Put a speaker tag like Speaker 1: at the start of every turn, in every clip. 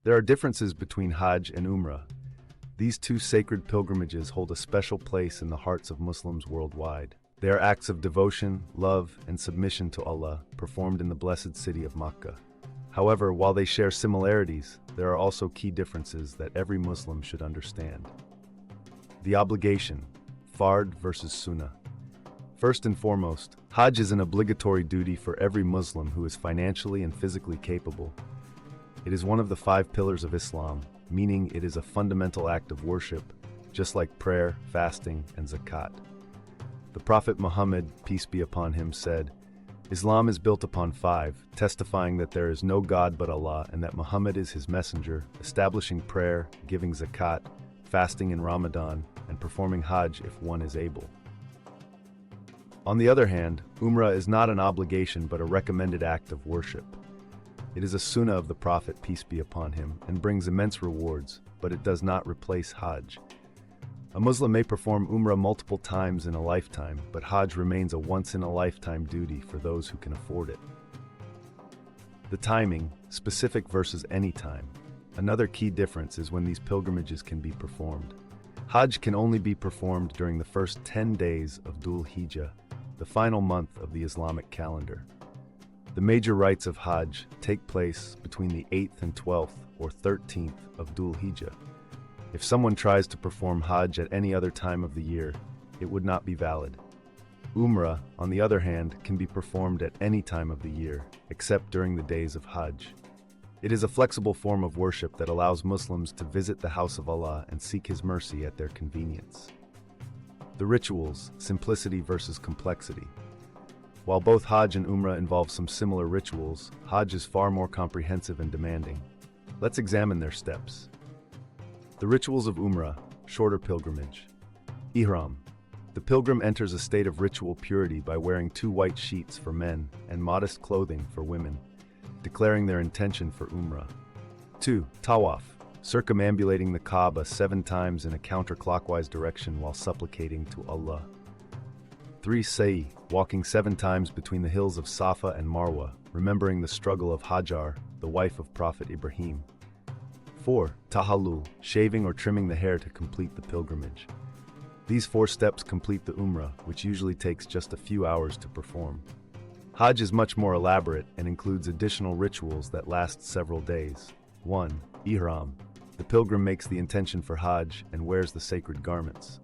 Speaker 1: There are differences between Hajj and Umrah. These two sacred pilgrimages hold a special place in the hearts of Muslims worldwide. They are acts of devotion, love, and submission to Allah, performed in the blessed city of Makkah. However, while they share similarities, there are also key differences that every Muslim should understand. The obligation, Fard versus Sunnah. First and foremost, Hajj is an obligatory duty for every Muslim who is financially and physically capable. It is one of the 5 pillars of Islam, meaning it is a fundamental act of worship, just like prayer, fasting, and zakat. The Prophet Muhammad, peace be upon him, said, "Islam is built upon 5, testifying that there is no God but Allah and that Muhammad is his messenger, establishing prayer, giving zakat, fasting in Ramadan, and performing Hajj if one is able." On the other hand, Umrah is not an obligation but a recommended act of worship. It is a sunnah of the Prophet, peace be upon him, and brings immense rewards, but it does not replace Hajj. A Muslim may perform Umrah multiple times in a lifetime, but Hajj remains a once-in-a-lifetime duty for those who can afford it. The timing, specific versus any time. Another key difference is when these pilgrimages can be performed. Hajj can only be performed during the first 10 days of Dhul Hijjah, the final month of the Islamic calendar. The major rites of Hajj take place between the 8th and 12th or 13th of Dhul Hijjah. If someone tries to perform Hajj at any other time of the year, it would not be valid. Umrah, on the other hand, can be performed at any time of the year, except during the days of Hajj. It is a flexible form of worship that allows Muslims to visit the house of Allah and seek His mercy at their convenience. The rituals, simplicity versus complexity. While both Hajj and Umrah involve some similar rituals, Hajj is far more comprehensive and demanding. Let's examine their steps. The rituals of Umrah, shorter pilgrimage. Ihram. The pilgrim enters a state of ritual purity by wearing 2 white sheets for men and modest clothing for women, declaring their intention for Umrah. 2. Tawaf. Circumambulating the Kaaba 7 times in a counterclockwise direction while supplicating to Allah. 3. Sa'i, walking 7 times between the hills of Safa and Marwa, remembering the struggle of Hajar, the wife of Prophet Ibrahim. 4. Tahallul, shaving or trimming the hair to complete the pilgrimage. These 4 steps complete the Umrah, which usually takes just a few hours to perform. Hajj is much more elaborate and includes additional rituals that last several days. 1. Ihram. The pilgrim makes the intention for Hajj and wears the sacred garments.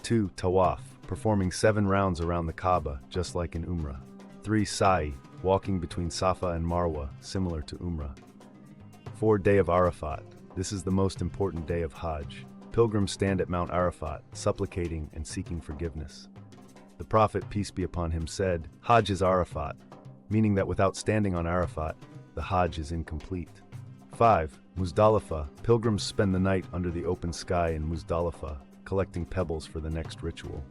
Speaker 1: 2. Tawaf, performing 7 rounds around the Kaaba, just like in Umrah. 3. Sa'i, walking between Safa and Marwa, similar to Umrah. 4. Day of Arafat. This is the most important day of Hajj. Pilgrims stand at Mount Arafat, supplicating and seeking forgiveness. The Prophet, peace be upon him, said, "Hajj is Arafat," meaning that without standing on Arafat, the Hajj is incomplete. 5. Muzdalifah. Pilgrims spend the night under the open sky in Muzdalifah, collecting pebbles for the next ritual.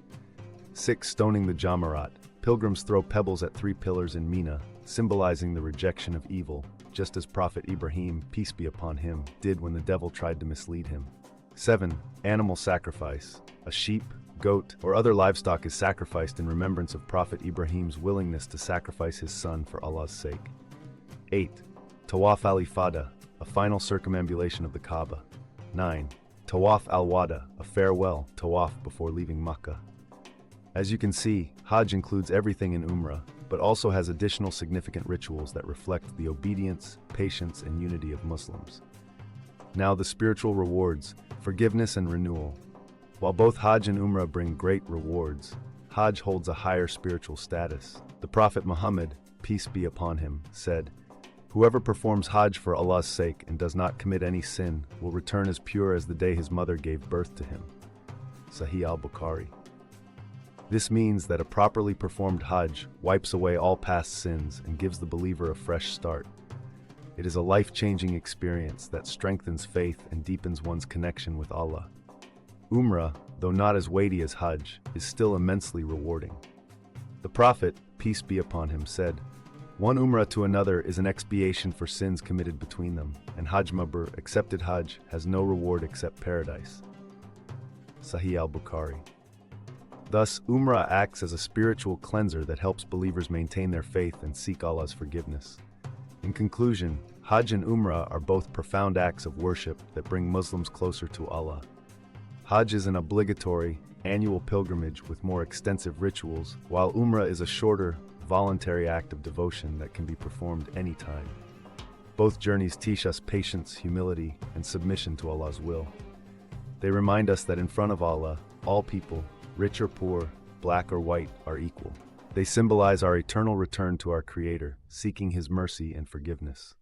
Speaker 1: 6. Stoning the Jamarat. Pilgrims throw pebbles at 3 pillars in Mina, symbolizing the rejection of evil, just as Prophet Ibrahim, peace be upon him, did when the devil tried to mislead him. 7. Animal sacrifice. A sheep, goat, or other livestock is sacrificed in remembrance of Prophet Ibrahim's willingness to sacrifice his son for Allah's sake. 8. Tawaf al-Ifada, a final circumambulation of the Kaaba. 9. Tawaf al-Wada, a farewell tawaf before leaving Makkah. As you can see, Hajj includes everything in Umrah, but also has additional significant rituals that reflect the obedience, patience, and unity of Muslims. Now the spiritual rewards, forgiveness and renewal. While both Hajj and Umrah bring great rewards, Hajj holds a higher spiritual status. The Prophet Muhammad, peace be upon him, said, "Whoever performs Hajj for Allah's sake and does not commit any sin will return as pure as the day his mother gave birth to him." Sahih al-Bukhari. This means that a properly performed Hajj wipes away all past sins and gives the believer a fresh start. It is a life-changing experience that strengthens faith and deepens one's connection with Allah. Umrah, though not as weighty as Hajj, is still immensely rewarding. The Prophet, peace be upon him, said, "One Umrah to another is an expiation for sins committed between them, and Hajj Mabrur, accepted Hajj, has no reward except paradise." Sahih al-Bukhari. Thus, Umrah acts as a spiritual cleanser that helps believers maintain their faith and seek Allah's forgiveness. In conclusion, Hajj and Umrah are both profound acts of worship that bring Muslims closer to Allah. Hajj is an obligatory, annual pilgrimage with more extensive rituals, while Umrah is a shorter, voluntary act of devotion that can be performed anytime. Both journeys teach us patience, humility, and submission to Allah's will. They remind us that in front of Allah, all people, rich or poor, black or white, are equal. They symbolize our eternal return to our Creator, seeking His mercy and forgiveness.